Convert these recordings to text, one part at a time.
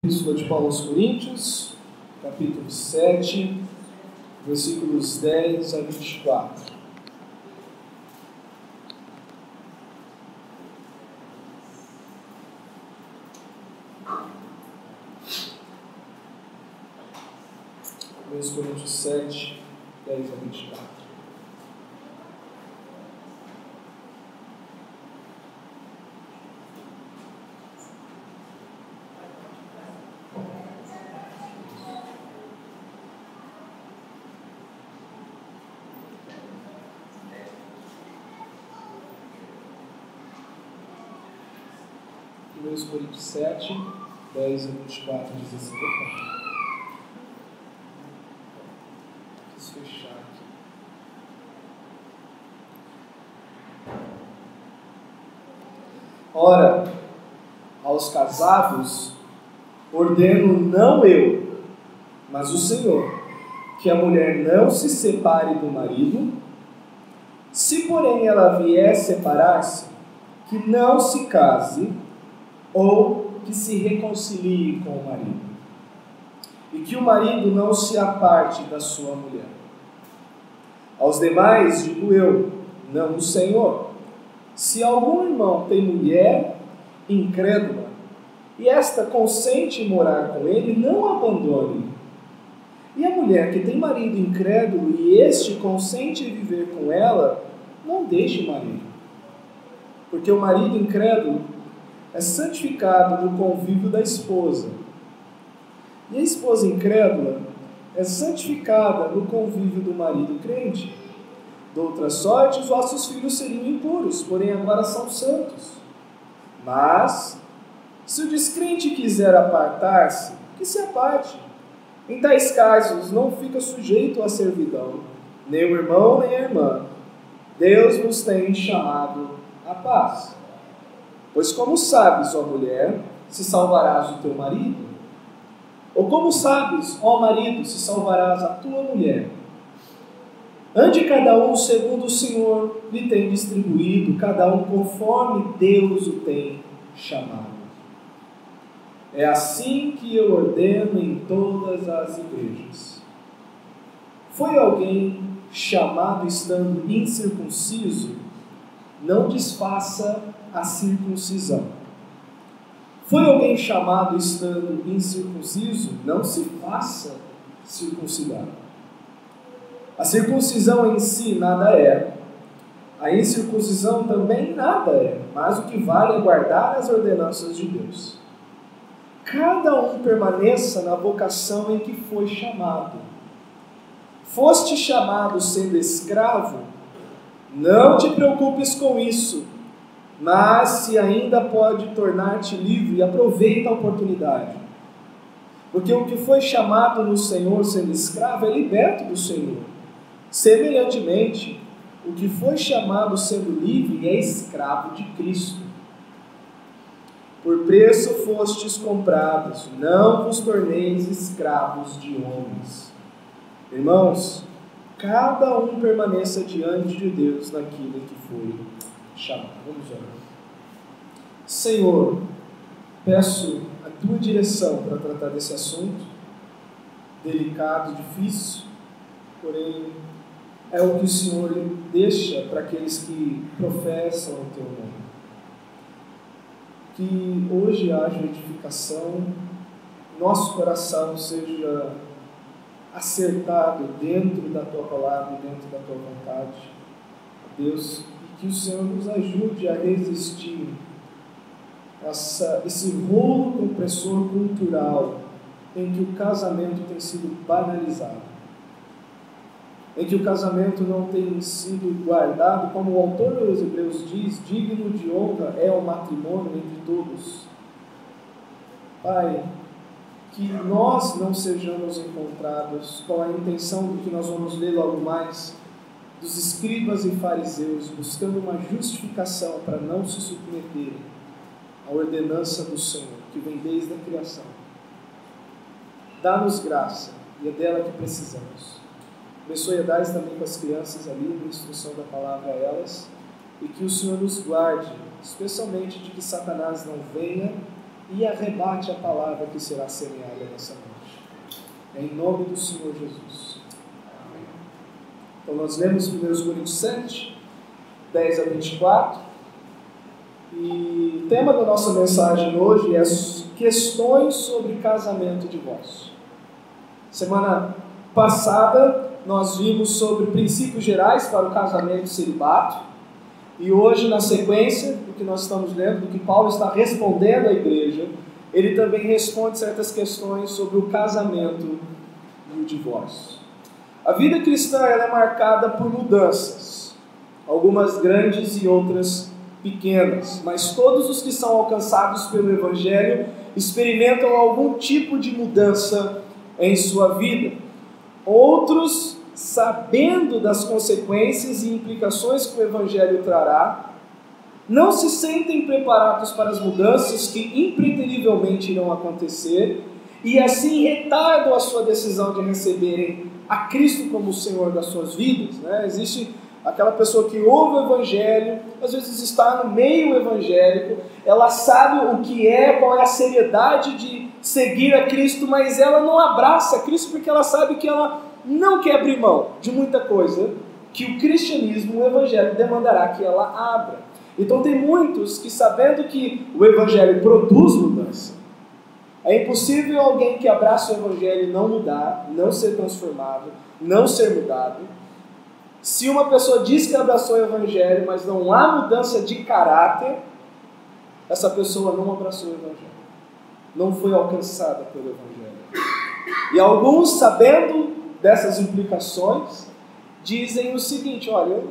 Epístola de Paulo aos Coríntios, capítulo 7, versículos 10 a 24. Coríntios 7, 10 a 24. Coríntios 7, 10 a 24 diz assim. Preciso fechar aqui. Ora, aos casados ordeno não eu, mas o Senhor, que a mulher não se separe do marido. Se, porém, ela vier separar-se, que não se case ou que se reconcilie com o marido, e que o marido não se aparte da sua mulher. Aos demais digo eu, não o Senhor: se algum irmão tem mulher incrédula, e esta consente em morar com ele, não a abandone. E a mulher que tem marido incrédulo, e este consente em viver com ela, não deixe o marido. Porque o marido incrédulo é santificado no convívio da esposa, e a esposa incrédula é santificada no convívio do marido crente. De outra sorte, os vossos filhos seriam impuros, porém agora são santos. Mas, se o descrente quiser apartar-se, que se aparte. Em tais casos, não fica sujeito à servidão, nem o irmão, nem a irmã. Deus vos tem chamado à paz. Pois como sabes, ó mulher, se salvarás o teu marido? Ou como sabes, ó marido, se salvarás a tua mulher? Ande cada um segundo o Senhor lhe tem distribuído, cada um conforme Deus o tem chamado. É assim que eu ordeno em todas as igrejas. Foi alguém chamado estando incircunciso? Não desfaça a circuncisão. Foi alguém chamado estando incircunciso? Não se faça circuncidar. A circuncisão em si nada é. A incircuncisão também nada é, mas o que vale é guardar as ordenanças de Deus. Cada um permaneça na vocação em que foi chamado. Foste chamado sendo escravo? Não te preocupes com isso, mas se ainda pode tornar-te livre, aproveita a oportunidade. Porque o que foi chamado no Senhor sendo escravo é liberto do Senhor. Semelhantemente, o que foi chamado sendo livre é escravo de Cristo. Por preço fostes comprados, não vos torneis escravos de homens. Irmãos, cada um permaneça diante de Deus naquilo que foi chamado. Vamos orar. Senhor, peço a tua direção para tratar desse assunto, delicado, difícil, porém é o que o Senhor deixa para aqueles que professam o teu nome. Que hoje haja edificação, nosso coração seja acertado dentro da tua palavra e dentro da tua vontade, Deus, e que o Senhor nos ajude a resistir esse rolo compressor cultural em que o casamento tem sido banalizado, em que o casamento não tem sido guardado, como o autor dos Hebreus diz, digno de honra é o matrimônio entre todos. Pai, que nós não sejamos encontrados com a intenção do que nós vamos ler logo mais, dos escribas e fariseus, buscando uma justificação para não se submeterem à ordenança do Senhor, que vem desde a criação. Dá-nos graça, e é dela que precisamos. Abençoe e dai também com as crianças ali, na instrução da palavra a elas, e que o Senhor nos guarde, especialmente de que Satanás não venha e arrebate a palavra que será semeada nessa noite. É em nome do Senhor Jesus. Amém. Então nós lemos 1 Coríntios 7, 10 a 24. E o tema da nossa mensagem hoje é questões sobre casamento e divórcio. Semana passada nós vimos sobre princípios gerais para o casamento e celibato. E hoje, na sequência do que nós estamos lendo, do que Paulo está respondendo à igreja, ele também responde certas questões sobre o casamento e o divórcio. A vida cristã ela é marcada por mudanças, algumas grandes e outras pequenas, mas todos os que são alcançados pelo Evangelho experimentam algum tipo de mudança em sua vida. Outros, sabendo das consequências e implicações que o Evangelho trará, não se sentem preparados para as mudanças que impreterivelmente irão acontecer e assim retardam a sua decisão de receberem a Cristo como o Senhor das suas vidas. Existe aquela pessoa que ouve o Evangelho, às vezes está no meio evangélico, ela sabe o que é, qual é a seriedade de seguir a Cristo, mas ela não abraça a Cristo porque ela sabe que ela não quer abrir mão de muita coisa que o cristianismo, o Evangelho, demandará que ela abra. Então tem muitos que, sabendo que o Evangelho produz mudança, é impossível alguém que abraça o Evangelho não mudar, não ser transformado, não ser mudado. Se uma pessoa diz que abraçou o Evangelho, mas não há mudança de caráter, essa pessoa não abraçou o Evangelho, não foi alcançada pelo Evangelho. E alguns, sabendo dessas implicações, dizem o seguinte: olha,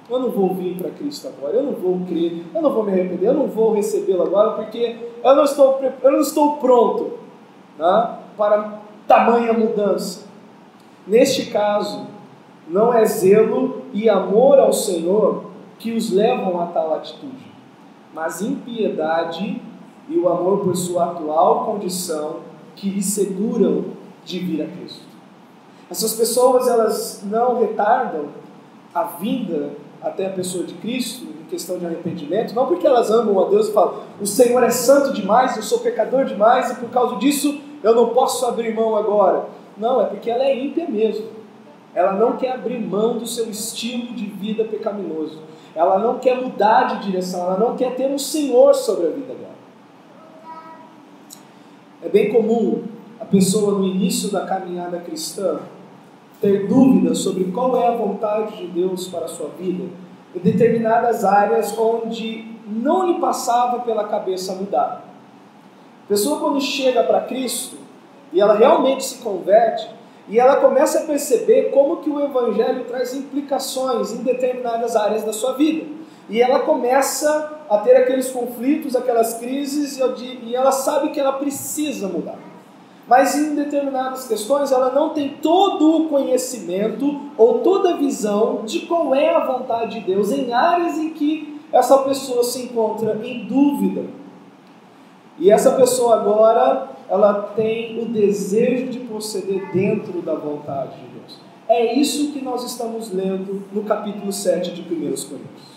eu não vou vir para Cristo agora, eu não vou crer, eu não vou me arrepender, eu não vou recebê-lo agora, porque eu não estou pronto, né, para tamanha mudança. Neste caso, não é zelo e amor ao Senhor que os levam a tal atitude, mas impiedade e o amor por sua atual condição que lhes seguram de vir a Cristo. Essas pessoas, elas não retardam a vinda até a pessoa de Cristo em questão de arrependimento, não porque elas amam a Deus e falam: o Senhor é santo demais, eu sou pecador demais e por causa disso eu não posso abrir mão agora. Não, é porque ela é ímpia mesmo. Ela não quer abrir mão do seu estilo de vida pecaminoso. Ela não quer mudar de direção, ela não quer ter um Senhor sobre a vida dela. É bem comum a pessoa no início da caminhada cristã ter dúvidas sobre qual é a vontade de Deus para a sua vida em determinadas áreas onde não lhe passava pela cabeça mudar. A pessoa, quando chega para Cristo e ela realmente se converte e ela começa a perceber como que o Evangelho traz implicações em determinadas áreas da sua vida, e ela começa a ter aqueles conflitos, aquelas crises, e ela sabe que ela precisa mudar. Mas em determinadas questões ela não tem todo o conhecimento ou toda a visão de qual é a vontade de Deus em áreas em que essa pessoa se encontra em dúvida. E essa pessoa agora, ela tem o desejo de proceder dentro da vontade de Deus. É isso que nós estamos lendo no capítulo 7 de 1 Coríntios.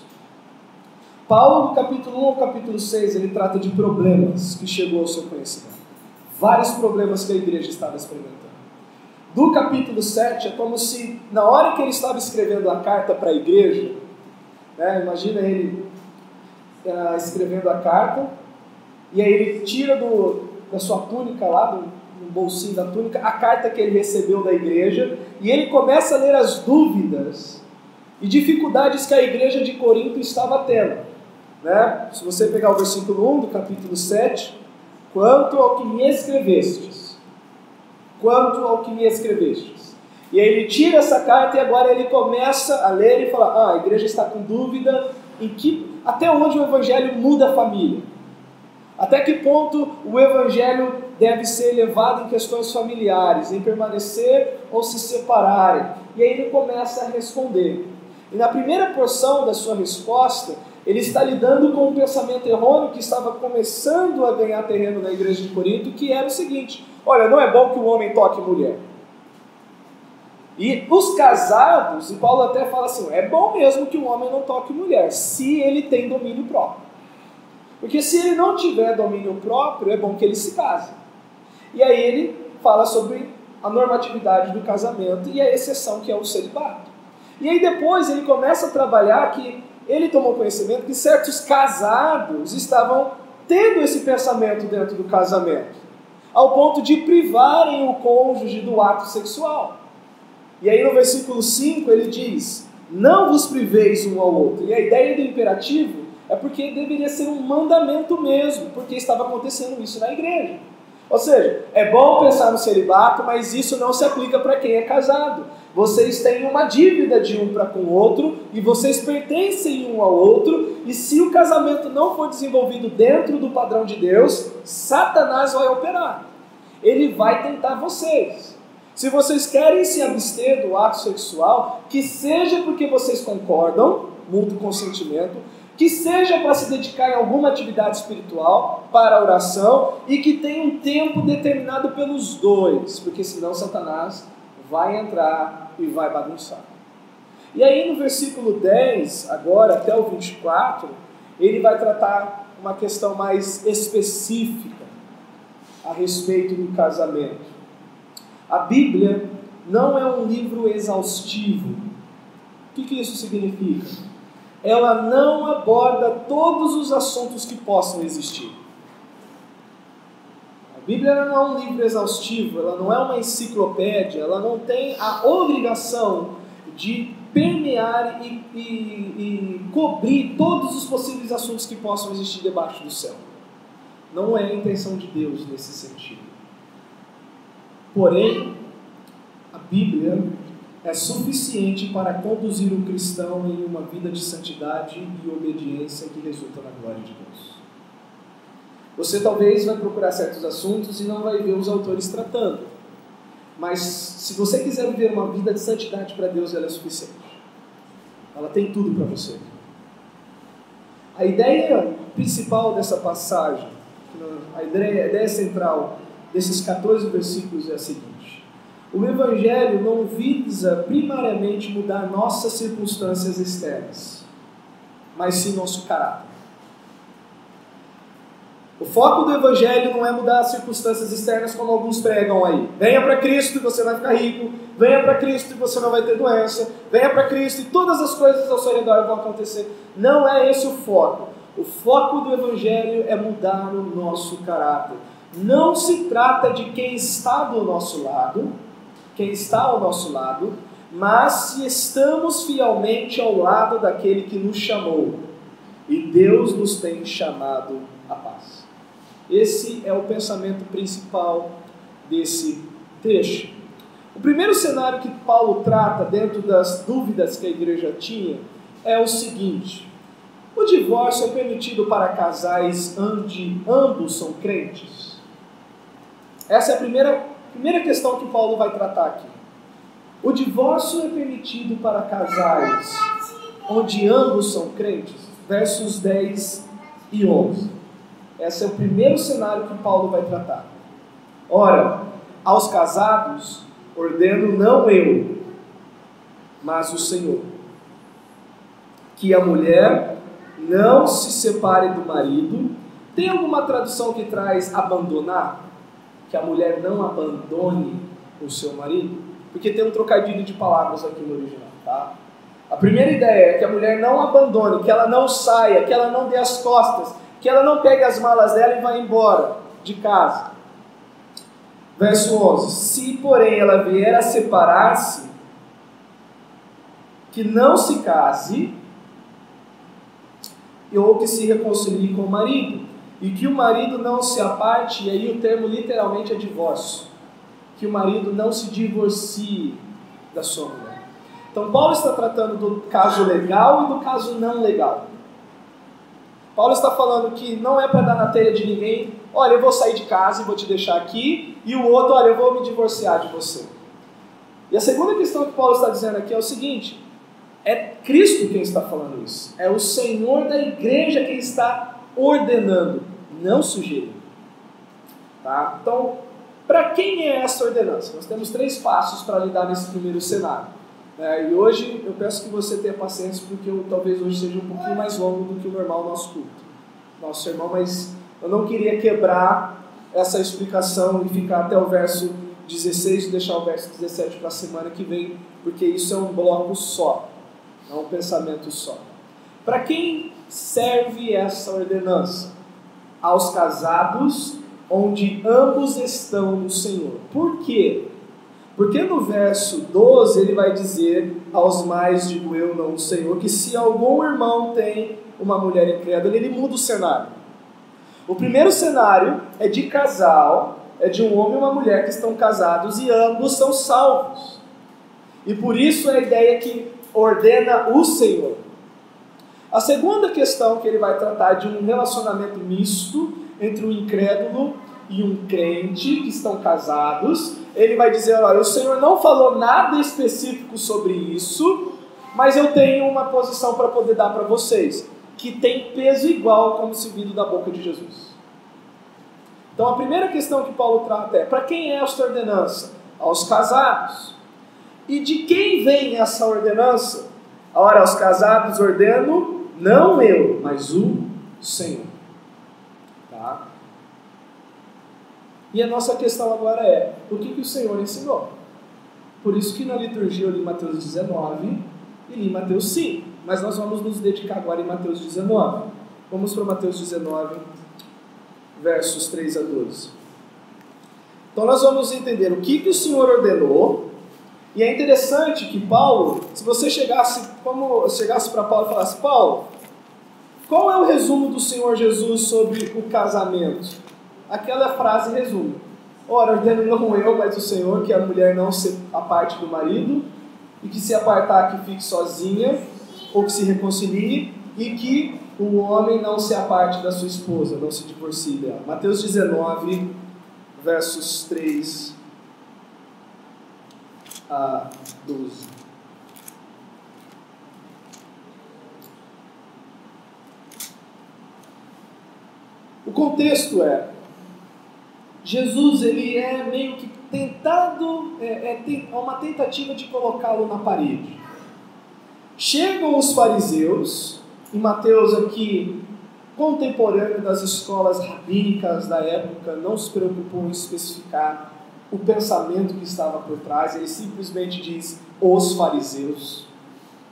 Paulo, do capítulo 1 ao capítulo 6, ele trata de problemas que chegou ao seu conhecimento. Vários problemas que a igreja estava experimentando. Do capítulo 7, é como se, na hora que ele estava escrevendo a carta para a igreja, imagina ele escrevendo a carta, e aí ele tira da sua túnica lá, no bolsinho da túnica, a carta que ele recebeu da igreja, e ele começa a ler as dúvidas e dificuldades que a igreja de Corinto estava tendo. Se você pegar o versículo 1 do capítulo 7, quanto ao que me escrevestes. E aí ele tira essa carta e agora ele começa a ler e fala: a igreja está com dúvida até onde o Evangelho muda a família. Até que ponto o Evangelho deve ser levado em questões familiares, em permanecer ou se separarem. E aí ele começa a responder. E na primeira porção da sua resposta, ele está lidando com um pensamento errôneo que estava começando a ganhar terreno na igreja de Corinto, que era o seguinte: olha, não é bom que o homem toque mulher. E os casados, e Paulo até fala assim, é bom mesmo que o homem não toque mulher, se ele tem domínio próprio. Porque se ele não tiver domínio próprio, é bom que ele se case. E aí ele fala sobre a normatividade do casamento e a exceção que é o celibato. E aí depois ele começa a trabalhar que ele tomou conhecimento que certos casados estavam tendo esse pensamento dentro do casamento, ao ponto de privarem o cônjuge do ato sexual. E aí no versículo 5 ele diz: não vos priveis um ao outro. E a ideia do imperativo é porque deveria ser um mandamento mesmo, porque estava acontecendo isso na igreja. Ou seja, é bom pensar no celibato, mas isso não se aplica para quem é casado. Vocês têm uma dívida de um para com o outro, e vocês pertencem um ao outro, e se o casamento não for desenvolvido dentro do padrão de Deus, Satanás vai operar. Ele vai tentar vocês. Se vocês querem se abster do ato sexual, que seja porque vocês concordam, mútuo consentimento, que seja para se dedicar em alguma atividade espiritual, para a oração, e que tenha um tempo determinado pelos dois, porque senão Satanás vai entrar e vai bagunçar. E aí no versículo 10, agora até o 24, ele vai tratar uma questão mais específica a respeito do casamento. A Bíblia não é um livro exaustivo. O que isso significa? Ela não aborda todos os assuntos que possam existir. A Bíblia não é um livro exaustivo, ela não é uma enciclopédia, ela não tem a obrigação de permear e cobrir todos os possíveis assuntos que possam existir debaixo do céu. Não é a intenção de Deus nesse sentido. Porém, a Bíblia é suficiente para conduzir o cristão em uma vida de santidade e obediência que resulta na glória de Deus. Você talvez vai procurar certos assuntos e não vai ver os autores tratando. Mas se você quiser viver uma vida de santidade para Deus, ela é suficiente. Ela tem tudo para você. A ideia principal dessa passagem, a ideia central desses 14 versículos é a seguinte: o Evangelho não visa primariamente mudar nossas circunstâncias externas, mas sim nosso caráter. O foco do Evangelho não é mudar as circunstâncias externas como alguns pregam aí. Venha para Cristo e você vai ficar rico, venha para Cristo e você não vai ter doença, venha para Cristo e todas as coisas ao seu redor vão acontecer. Não é esse o foco. O foco do Evangelho é mudar o nosso caráter. Não se trata de quem está do nosso lado, mas se estamos fielmente ao lado daquele que nos chamou, e Deus nos tem chamado à paz. Esse é o pensamento principal desse trecho. O primeiro cenário que Paulo trata dentro das dúvidas que a igreja tinha é o seguinte: o divórcio é permitido para casais onde ambos são crentes? Essa é a primeira questão que Paulo vai tratar aqui. O divórcio é permitido para casais onde ambos são crentes? Versos 10 e 11. Esse é o primeiro cenário que Paulo vai tratar. Ora, aos casados ordeno não eu, mas o Senhor, que a mulher não se separe do marido. Tem alguma tradução que traz abandonar? Que a mulher não abandone o seu marido? Porque tem um trocadilho de palavras aqui no original, tá? A primeira ideia é que a mulher não abandone, que ela não saia, que ela não dê as costas, que ela não pegue as malas dela e vá embora de casa. Verso 11: se porém ela vier a separar-se, que não se case, ou que se reconcilie com o marido, e que o marido não se aparte, e aí o termo literalmente é divórcio, que o marido não se divorcie da sua mulher. Então Paulo está tratando do caso legal e do caso não legal. Paulo está falando que não é para dar na telha de ninguém: olha, eu vou sair de casa e vou te deixar aqui, e o outro: olha, eu vou me divorciar de você. E a segunda questão que Paulo está dizendo aqui é o seguinte: é Cristo quem está falando isso, é o Senhor da igreja quem está ordenando, não sugerindo. Tá? Então, para quem é essa ordenança? Nós temos 3 passos para lidar nesse primeiro cenário. E hoje eu peço que você tenha paciência, porque talvez hoje seja um pouquinho mais longo do que o normal o nosso culto. nosso sermão, mas eu não queria quebrar essa explicação e ficar até o verso 16 e deixar o verso 17 para a semana que vem, porque isso é um bloco só, é um pensamento só. Para quem serve essa ordenança? Aos casados, onde ambos estão no Senhor. Por quê? Porque no verso 12 ele vai dizer: aos mais digo eu, não o Senhor, que se algum irmão tem uma mulher incrédula, ele muda o cenário. O primeiro cenário é de casal, é de um homem e uma mulher que estão casados e ambos são salvos. E por isso é a ideia que ordena o Senhor. A segunda questão que ele vai tratar de um relacionamento misto entre um incrédulo e um crente que estão casados. Ele vai dizer: olha, o Senhor não falou nada específico sobre isso, mas eu tenho uma posição para poder dar para vocês, que tem peso igual como se vindo da boca de Jesus. Então a primeira questão que Paulo trata é: para quem é esta ordenança? Aos casados. E de quem vem essa ordenança? Ora, aos casados ordeno, não eu, mas o Senhor. Tá? E a nossa questão agora é: o que o Senhor ensinou? Por isso que na liturgia eu li Mateus 19 e li Mateus 5. Mas nós vamos nos dedicar agora em Mateus 19. Vamos para Mateus 19, versos 3 a 12. Então nós vamos entender o que o Senhor ordenou. E é interessante que Paulo, se você chegasse para Paulo e falasse: Paulo, qual é o resumo do Senhor Jesus sobre o casamento? Aquela frase resume: ora, ordeno não eu, mas o Senhor, que a mulher não se aparte do marido, e que se apartar que fique sozinha, ou que se reconcilie, e que o homem não se aparte da sua esposa, não se divorcie dela. Mateus 19, versos 3 a 12. O contexto é: Jesus, ele é meio que tentado, uma tentativa de colocá-lo na parede. Chegam os fariseus, e Mateus aqui, contemporâneo das escolas rabínicas da época, não se preocupou em especificar o pensamento que estava por trás, ele simplesmente diz os fariseus.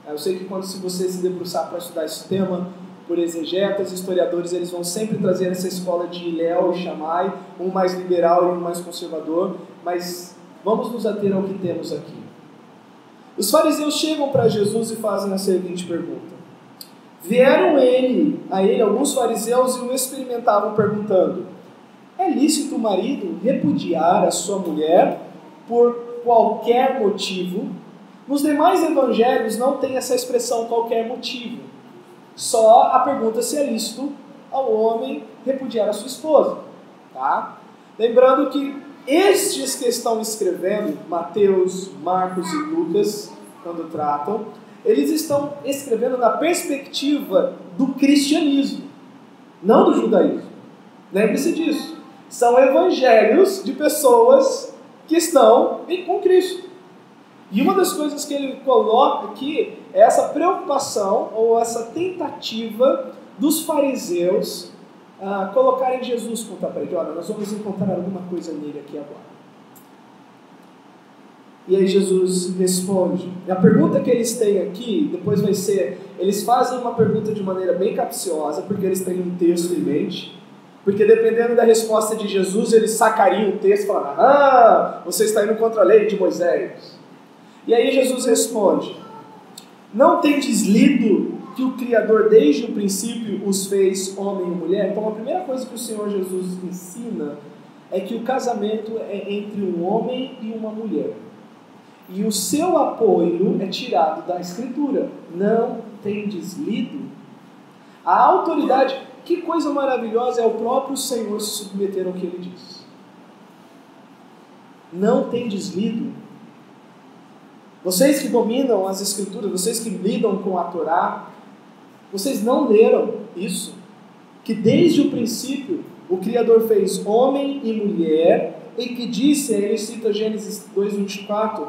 Eu sei que se você se debruçar para estudar esse tema, por exegetas, historiadores, eles vão sempre trazer essa escola de Hilel e Shammai, um mais liberal e um mais conservador, mas vamos nos ater ao que temos aqui. Os fariseus chegam para Jesus e fazem a seguinte pergunta: vieram a ele alguns fariseus e o experimentavam perguntando: é lícito o marido repudiar a sua mulher por qualquer motivo? Nos demais evangelhos não tem essa expressão qualquer motivo. Só a pergunta se é lícito ao homem repudiar a sua esposa. Tá? Lembrando que estes que estão escrevendo, Mateus, Marcos e Lucas, quando tratam, eles estão escrevendo na perspectiva do cristianismo, não do judaísmo. Lembre-se disso. São evangelhos de pessoas que estão com Cristo. E uma das coisas que ele coloca aqui é essa preocupação ou essa tentativa dos fariseus colocarem Jesus contra a parede. Olha, nós vamos encontrar alguma coisa nele aqui agora. E aí Jesus responde. E a pergunta que eles têm aqui, depois vai ser, eles fazem uma pergunta de maneira bem capciosa, porque eles têm um texto em mente. Porque dependendo da resposta de Jesus, eles sacariam o texto e falaram: você está indo contra a lei de Moisés. E aí Jesus responde: não tendes lido que o Criador desde o princípio os fez homem e mulher? Então a primeira coisa que o Senhor Jesus ensina é que o casamento é entre um homem e uma mulher. E o seu apoio é tirado da Escritura. Não tendes lido? A autoridade, que coisa maravilhosa, é o próprio Senhor se submeter ao que Ele diz. Não tendes lido? Vocês que dominam as Escrituras, vocês que lidam com a Torá, vocês não leram isso? Que desde o princípio o Criador fez homem e mulher, e que disse, ele cita Gênesis 2:24,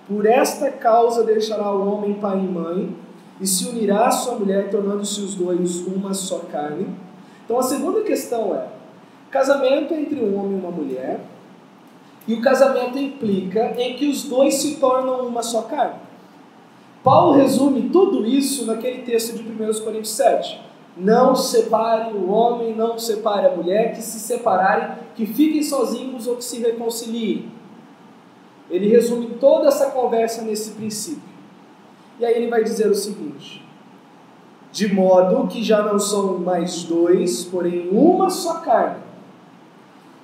por esta causa deixará o homem pai e mãe, e se unirá à sua mulher, tornando-se os dois uma só carne. Então a segunda questão é, casamento entre um homem e uma mulher, e o casamento implica em que os dois se tornam uma só carne. Paulo resume tudo isso naquele texto de 1 Coríntios 7. Não separe o homem, não separe a mulher, que se separarem, que fiquem sozinhos ou que se reconciliem. Ele resume toda essa conversa nesse princípio. E aí ele vai dizer o seguinte: de modo que já não são mais dois, porém uma só carne.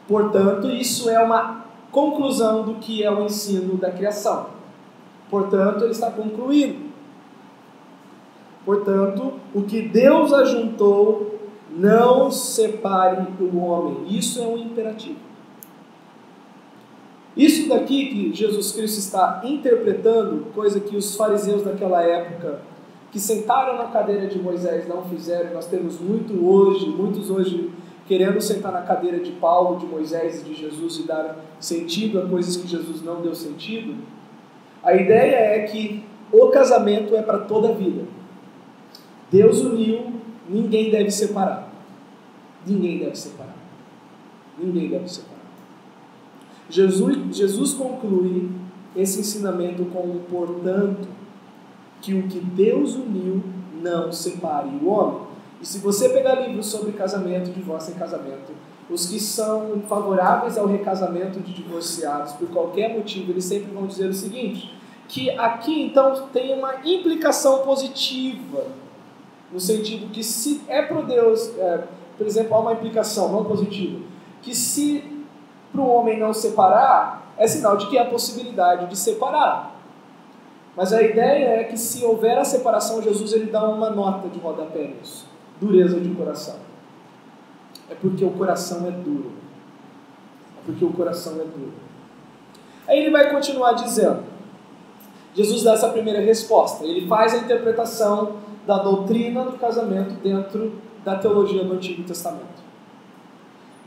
Portanto, isso é uma conclusão do que é o ensino da criação. Portanto, ele está concluindo. Portanto, o que Deus ajuntou, não separe o homem. Isso é um imperativo. Isso daqui que Jesus Cristo está interpretando, coisa que os fariseus daquela época, que sentaram na cadeira de Moisés, não fizeram. Nós temos muitos hoje querendo sentar na cadeira de Paulo, de Moisés e de Jesus e dar sentido a coisas que Jesus não deu sentido. A ideia é que o casamento é para toda a vida. Deus uniu, ninguém deve separar. Ninguém deve separar. Ninguém deve separar. Jesus conclui esse ensinamento com um portanto, que o que Deus uniu não separe o homem. E se você pegar livros sobre casamento, divórcio em casamento, os que são favoráveis ao recasamento de divorciados, por qualquer motivo, eles sempre vão dizer o seguinte, que aqui então tem uma implicação positiva, no sentido que se é para Deus, por exemplo, há uma implicação não positiva, que se para o homem não separar, é sinal de que há possibilidade de separar. Mas a ideia é que se houver a separação, Jesus ele dá uma nota de rodapé nisso. Dureza de coração. É porque o coração é duro. É porque o coração é duro. Aí ele vai continuar dizendo. Jesus dá essa primeira resposta. Ele faz a interpretação da doutrina do casamento dentro da teologia do Antigo Testamento.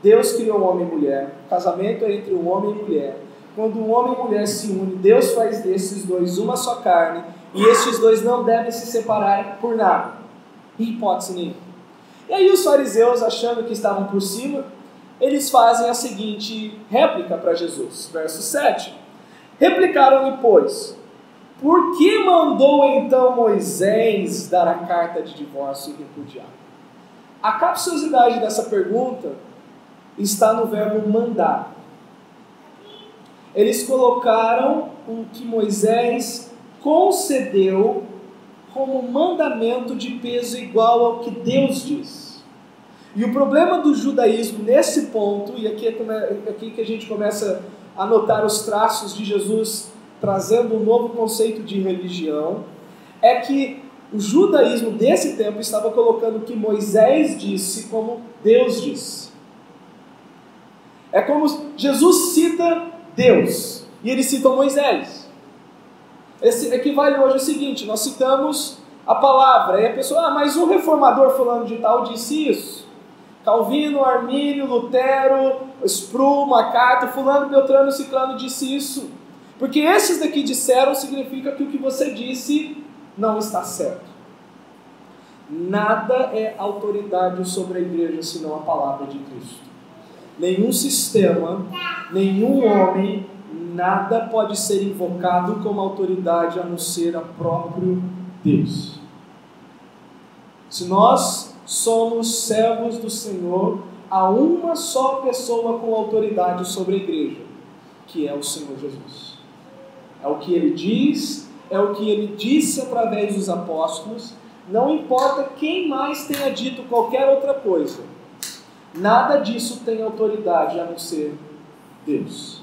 Deus criou homem e mulher. O casamento é entre um homem e mulher. Quando um homem e mulher se unem, Deus faz desses dois uma só carne, e esses dois não devem se separar por nada, em hipótese nenhuma. E aí os fariseus, achando que estavam por cima, eles fazem a seguinte réplica para Jesus, verso 7. Replicaram-lhe, pois, por que mandou então Moisés dar a carta de divórcio e repudiar? A capciosidade dessa pergunta está no verbo mandar. Eles colocaram o que Moisés concedeu como mandamento de peso igual ao que Deus diz. E o problema do judaísmo nesse ponto, e aqui é aqui que a gente começa a notar os traços de Jesus trazendo um novo conceito de religião, é que o judaísmo desse tempo estava colocando o que Moisés disse como Deus disse. É como Jesus cita Deus, e ele cita Moisés. Esse equivale hoje ao seguinte, nós citamos a palavra, e a pessoa, mas o reformador fulano de tal disse isso. Calvino, Armínio, Lutero, Spru, MacArthur, fulano, Beltrano, Ciclano disse isso. Porque esses daqui disseram, significa que o que você disse não está certo. Nada é autoridade sobre a igreja senão a palavra de Cristo. Nenhum sistema, nenhum homem, nada pode ser invocado como autoridade a não ser a próprio Deus. Se nós somos servos do Senhor, há uma só pessoa com autoridade sobre a igreja, que é o Senhor Jesus. É o que Ele diz, é o que Ele disse através dos apóstolos, não importa quem mais tenha dito qualquer outra coisa. Nada disso tem autoridade a não ser Deus.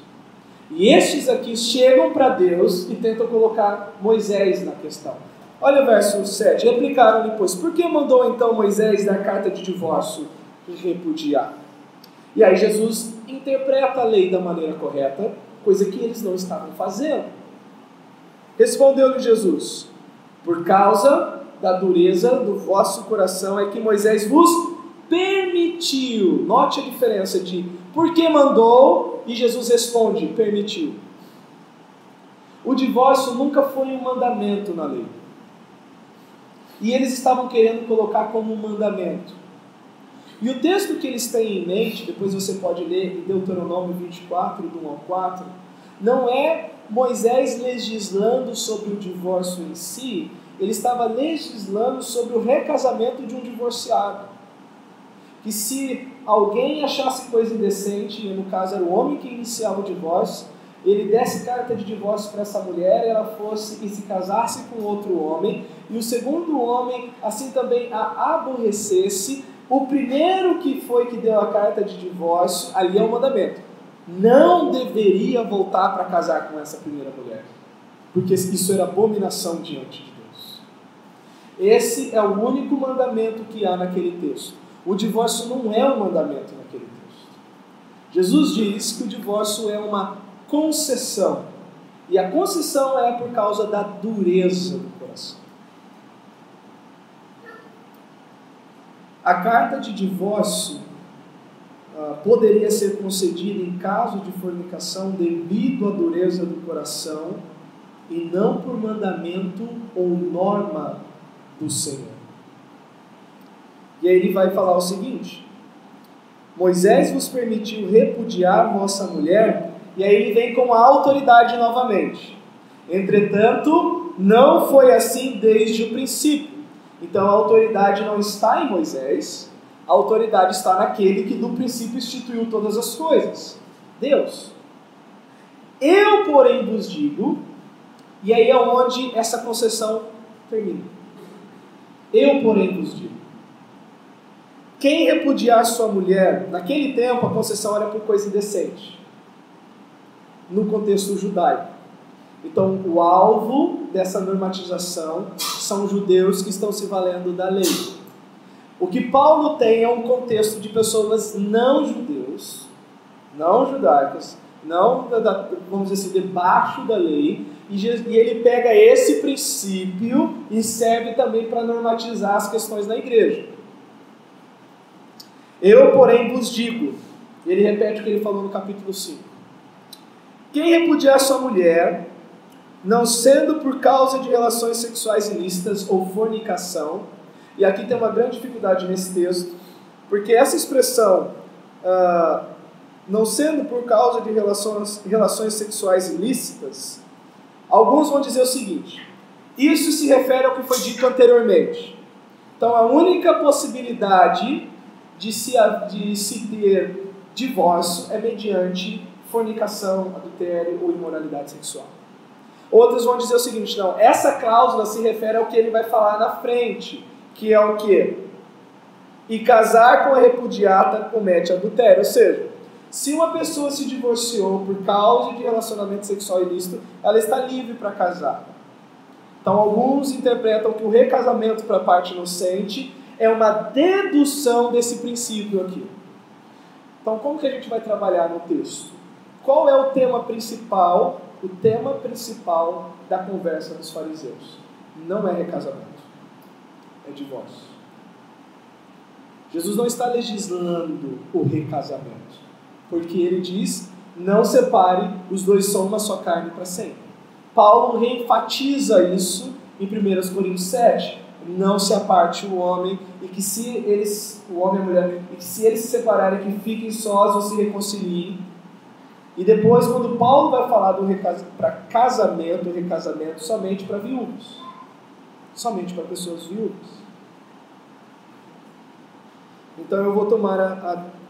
E estes aqui chegam para Deus e tentam colocar Moisés na questão. Olha o verso 7. Replicaram-lhe, pois, por que mandou então Moisés dar carta de divórcio e repudiar? E aí Jesus interpreta a lei da maneira correta, coisa que eles não estavam fazendo. Respondeu-lhe Jesus, por causa da dureza do vosso coração é que Moisés vos permitiu. Note a diferença de por que mandou e Jesus responde, permitiu. O divórcio nunca foi um mandamento na lei. E eles estavam querendo colocar como um mandamento. E o texto que eles têm em mente, depois você pode ler em Deuteronômio 24, do 1 ao 4, não é Moisés legislando sobre o divórcio em si, ele estava legislando sobre o recasamento de um divorciado. Que se alguém achasse coisa indecente, e no caso era o homem que iniciava o divórcio, ele desse carta de divórcio para essa mulher, ela fosse e se casasse com outro homem, e o segundo homem assim também a aborrecesse, o primeiro que deu a carta de divórcio, ali é o mandamento, não deveria voltar para casar com essa primeira mulher, porque isso era abominação diante de Deus. Esse é o único mandamento que há naquele texto. O divórcio não é um mandamento naquele texto. Jesus diz que o divórcio é uma concessão, e a concessão é por causa da dureza do coração. A carta de divórcio poderia ser concedida em caso de fornicação devido à dureza do coração e não por mandamento ou norma do Senhor. E aí ele vai falar o seguinte: Moisés vos permitiu repudiar vossa mulher, e aí ele vem com a autoridade novamente. Entretanto, não foi assim desde o princípio. Então a autoridade não está em Moisés, a autoridade está naquele que do princípio instituiu todas as coisas, Deus. Eu, porém, vos digo, e aí é onde essa concessão termina. Eu, porém, vos digo. Quem repudiar sua mulher, naquele tempo a concessão era por coisa indecente, no contexto judaico. Então o alvo dessa normatização são judeus que estão se valendo da lei. O que Paulo tem é um contexto de pessoas não judeus, não judaicas, não, vamos dizer assim, debaixo da lei, e ele pega esse princípio e serve também para normatizar as questões na igreja. Eu, porém, vos digo, ele repete o que ele falou no capítulo 5. Quem repudiar sua mulher, não sendo por causa de relações sexuais ilícitas ou fornicação, e aqui tem uma grande dificuldade nesse texto, porque essa expressão, não sendo por causa de relações sexuais ilícitas, alguns vão dizer o seguinte: isso se refere ao que foi dito anteriormente. Então a única possibilidade de se ter divórcio é mediante fornicação, adultério ou imoralidade sexual. Outros vão dizer o seguinte: não, essa cláusula se refere ao que ele vai falar na frente, que é o quê? E casar com a repudiada comete adultério. Ou seja, se uma pessoa se divorciou por causa de relacionamento sexual ilícito, ela está livre para casar. Então alguns interpretam que o recasamento para a parte inocente é uma dedução desse princípio aqui. Então como que a gente vai trabalhar no texto? Qual é o tema principal? O tema principal da conversa dos fariseus não é recasamento, é divórcio. Jesus não está legislando o recasamento, porque ele diz: não separe, os dois são uma só carne para sempre. Paulo reenfatiza isso em 1 Coríntios 7. Não se aparte o homem, e que se eles, o homem e a mulher, e que se eles se separarem, que fiquem sós ou se reconciliem. E depois, quando Paulo vai falar do casamento, o recasamento somente para viúvos, somente para pessoas viúvas. Então eu vou tomar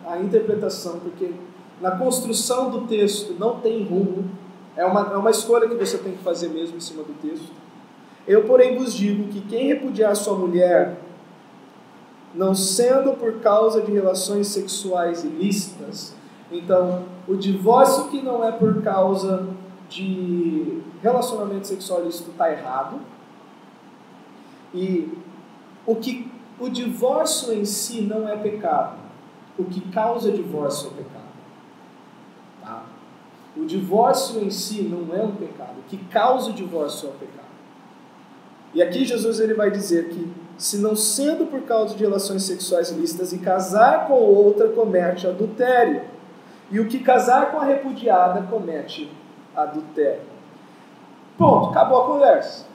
a interpretação, porque na construção do texto não tem rumo, é uma escolha que você tem que fazer mesmo em cima do texto. Eu, porém, vos digo que quem repudiar sua mulher, não sendo por causa de relações sexuais ilícitas, então o divórcio que não é por causa de relacionamento sexual ilícito está errado, e o divórcio em si não é pecado, o que causa divórcio é pecado. Tá? O divórcio em si não é um pecado, o que causa o divórcio é o pecado. E aqui Jesus ele vai dizer que, se não sendo por causa de relações sexuais ilícitas, e casar com outra comete adultério, e o que casar com a repudiada comete adultério. Pronto, acabou a conversa.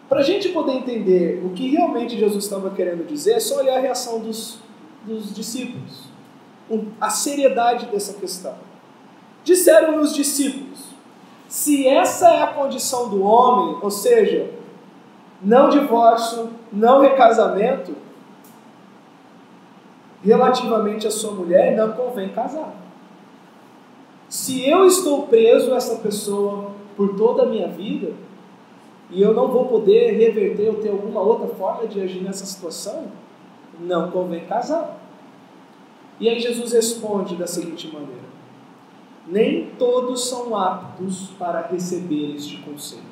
Para a gente poder entender o que realmente Jesus estava querendo dizer, é só olhar a reação dos dos discípulos a seriedade dessa questão. Disseram os discípulos: se essa é a condição do homem, ou seja, não divórcio, não recasamento, relativamente à sua mulher, não convém casar. Se eu estou preso a essa pessoa por toda a minha vida, e eu não vou poder reverter ou ter alguma outra forma de agir nessa situação, não convém casar. E aí Jesus responde da seguinte maneira: nem todos são aptos para receber este conceito.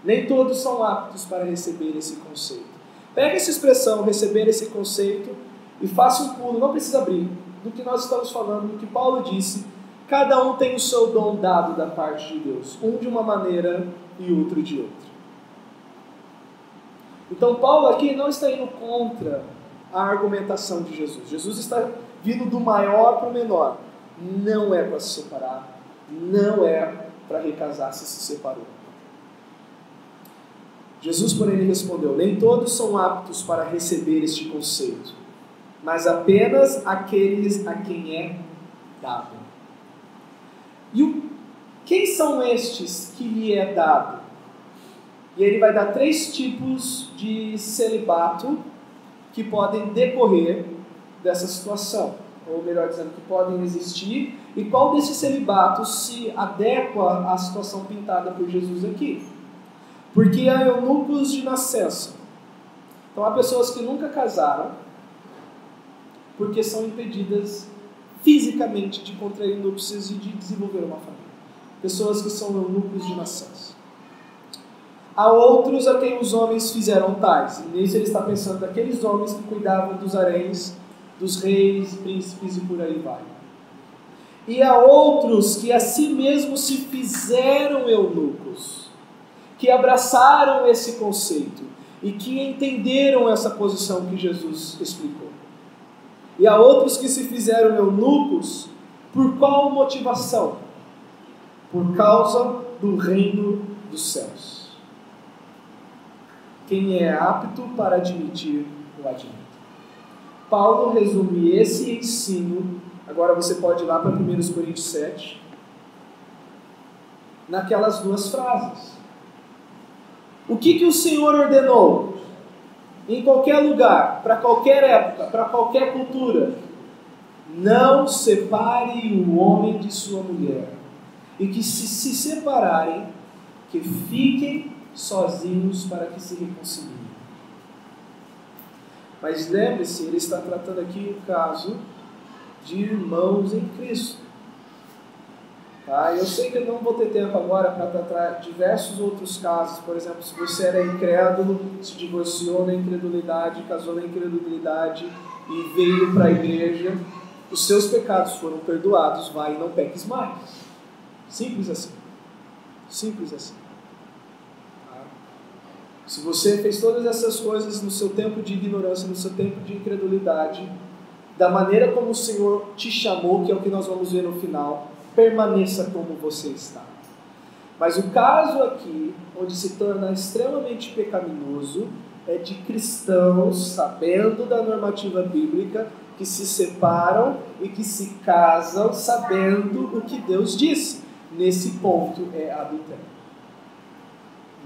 Nem todos são aptos para receber esse conceito. Pega essa expressão, receber esse conceito, e faça um pulo, não precisa abrir, do que nós estamos falando, do que Paulo disse. Cada um tem o seu dom dado da parte de Deus, um de uma maneira e outro de outra. Então Paulo aqui não está indo contra a argumentação de Jesus. Jesus está vindo do maior para o menor. Não é para se separar, não é para recasar se separou. Jesus, porém, lhe respondeu: nem todos são aptos para receber este conceito, mas apenas aqueles a quem é dado. E quem são estes que lhe é dado? E ele vai dar 3 tipos de celibato que podem decorrer dessa situação, ou melhor dizendo, que podem existir, e qual desses celibatos se adequa à situação pintada por Jesus aqui. Porque há eunucos de nascença. Então há pessoas que nunca casaram, porque são impedidas fisicamente de contrair núpcias e de desenvolver uma família. Pessoas que são eunucos de nascença. Há outros a quem os homens fizeram tais. E nisso ele está pensando daqueles homens que cuidavam dos haréns, dos reis, príncipes e por aí vai. E há outros que a si mesmos se fizeram eunucos, que abraçaram esse conceito e que entenderam essa posição que Jesus explicou. E há outros que se fizeram eunucos por qual motivação? Por causa do reino dos céus. Quem é apto para admitir o admite. Paulo resume esse ensino, agora você pode ir lá para 1 Coríntios 7, naquelas 2 frases. O que o Senhor ordenou? Em qualquer lugar, para qualquer época, para qualquer cultura: não separe o homem de sua mulher, e que se separarem, que fiquem sozinhos para que se reconciliem. Mas lembre-se, ele está tratando aqui o caso de irmãos em Cristo. Tá? Eu sei que eu não vou ter tempo agora para tratar diversos outros casos. Por exemplo, se você era incrédulo, se divorciou na incredulidade, casou na incredulidade e veio para a igreja, os seus pecados foram perdoados, vai e não peques mais. Simples assim. Simples assim. Tá? Se você fez todas essas coisas no seu tempo de ignorância, no seu tempo de incredulidade, da maneira como o Senhor te chamou, que é o que nós vamos ver no final, permaneça como você está. Mas o caso aqui, onde se torna extremamente pecaminoso, é de cristãos, sabendo da normativa bíblica, que se separam e que se casam sabendo o que Deus disse. Nesse ponto é adultério.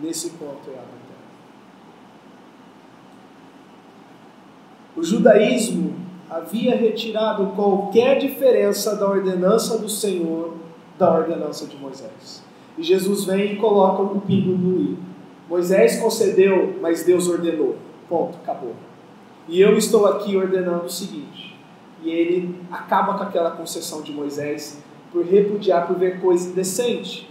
Nesse ponto é adultério. O judaísmo havia retirado qualquer diferença da ordenança do Senhor da ordenança de Moisés. E Jesus vem e coloca o pingo no i. Moisés concedeu, mas Deus ordenou. Ponto, acabou. E eu estou aqui ordenando o seguinte. E ele acaba com aquela concessão de Moisés por repudiar, por ver coisa indecente.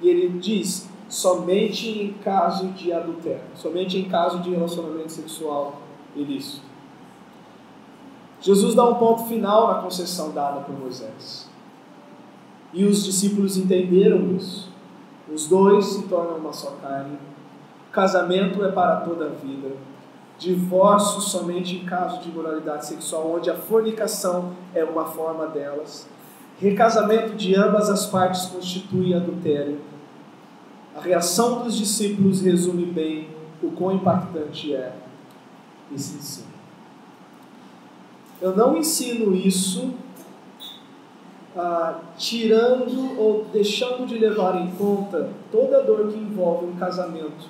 E ele diz: somente em caso de adultério, somente em caso de relacionamento sexual ilícito. Jesus dá um ponto final na concessão dada por Moisés. E os discípulos entenderam isso. Os dois se tornam uma só carne. Casamento é para toda a vida. Divórcio somente em caso de imoralidade sexual, onde a fornicação é uma forma delas. Recasamento de ambas as partes constitui adultério. A reação dos discípulos resume bem o quão impactante é esse ensino. Eu não ensino isso tirando ou deixando de levar em conta toda a dor que envolve um casamento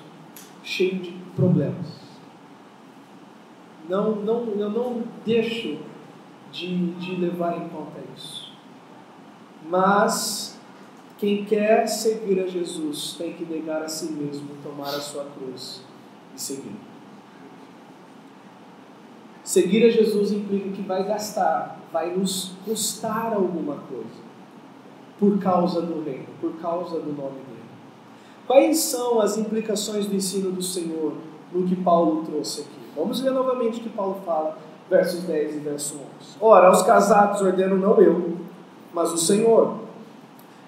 cheio de problemas. Eu não deixo de levar em conta isso. Mas quem quer seguir a Jesus tem que negar a si mesmo, tomar a sua cruz e seguir. Seguir a Jesus implica que vai nos custar alguma coisa, por causa do reino, por causa do nome dele. Quais são as implicações do ensino do Senhor no que Paulo trouxe aqui? Vamos ver novamente o que Paulo fala, versos 10 e verso 11. Ora, aos casados ordeno não eu, mas o Senhor,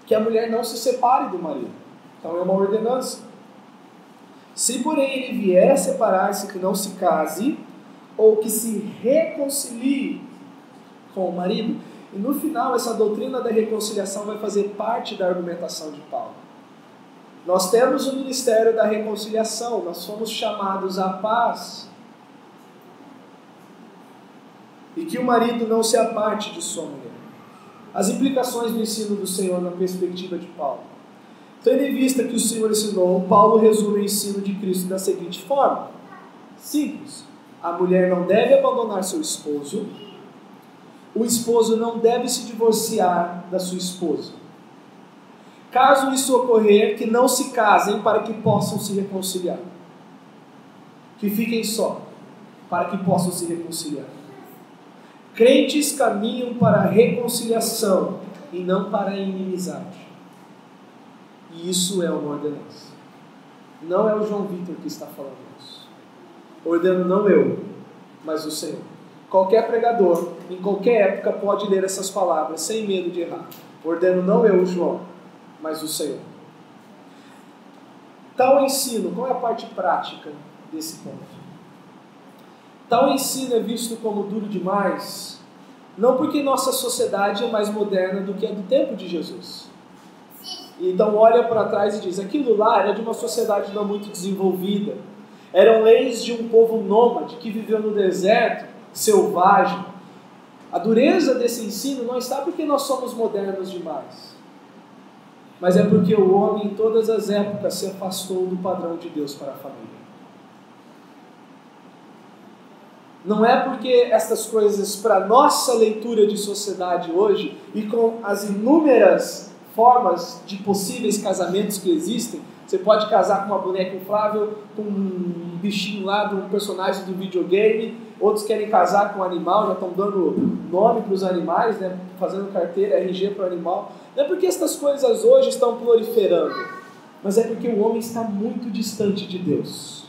que a mulher não se separe do marido. Então é uma ordenança. Se, porém, ele vier a separar-se, que não se case, ou que se reconcilie com o marido. E no final, essa doutrina da reconciliação vai fazer parte da argumentação de Paulo. Nós temos o ministério da reconciliação, nós somos chamados à paz. E que o marido não se aparte de sua mulher. As implicações do ensino do Senhor na perspectiva de Paulo. Tendo em vista que o Senhor ensinou, Paulo resume o ensino de Cristo da seguinte forma. Simples. A mulher não deve abandonar seu esposo. O esposo não deve se divorciar da sua esposa. Caso isso ocorrer, que não se casem para que possam se reconciliar. Que fiquem só, para que possam se reconciliar. Crentes caminham para a reconciliação e não para a inimizade. E isso é uma ordenança. Não é o João Vitor que está falando isso. Ordeno não eu, mas o Senhor. Qualquer pregador, em qualquer época, pode ler essas palavras sem medo de errar. Ordeno não eu, João, mas o Senhor. Tal ensino, qual é a parte prática desse ponto? Tal ensino é visto como duro demais, não porque nossa sociedade é mais moderna do que a do tempo de Jesus. Então olha para trás e diz, aquilo lá era de uma sociedade não muito desenvolvida. Eram leis de um povo nômade que viveu no deserto, selvagem. A dureza desse ensino não está porque nós somos modernos demais, mas é porque o homem em todas as épocas se afastou do padrão de Deus para a família. Não é porque essas coisas, para nossa leitura de sociedade hoje, e com as inúmeras formas de possíveis casamentos que existem, você pode casar com uma boneca inflável, com um bichinho lá de um personagem do videogame, outros querem casar com um animal, já estão dando nome para os animais, né? Fazendo carteira, RG para o animal. Não é porque essas coisas hoje estão proliferando, mas é porque o homem está muito distante de Deus.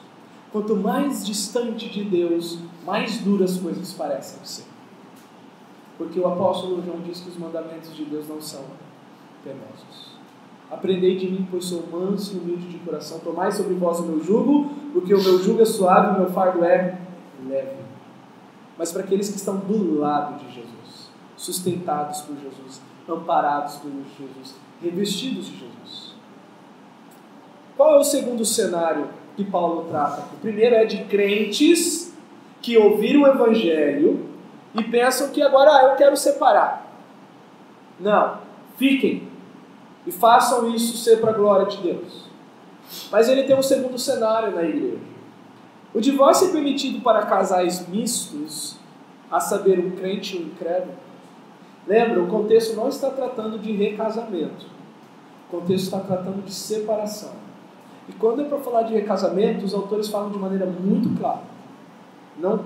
Quanto mais distante de Deus, mais duras as coisas parecem ser. Porque o apóstolo João diz que os mandamentos de Deus não são penosos. Aprendei de mim, pois sou manso e humilde de coração. Tomai sobre vós o meu jugo, porque o meu jugo é suave e o meu fardo é leve. Mas para aqueles que estão do lado de Jesus, sustentados por Jesus, amparados por Jesus, revestidos de Jesus. Qual é o segundo cenário que Paulo trata? O primeiro é de crentes que ouviram o Evangelho e pensam que agora eu quero separar. Não, fiquem e façam isso ser para a glória de Deus. Mas ele tem um segundo cenário na igreja. O divórcio é permitido para casais mistos, a saber, um crente e um incrédulo. Lembra, o contexto não está tratando de recasamento. O contexto está tratando de separação. E quando é para falar de recasamento, os autores falam de maneira muito clara. Não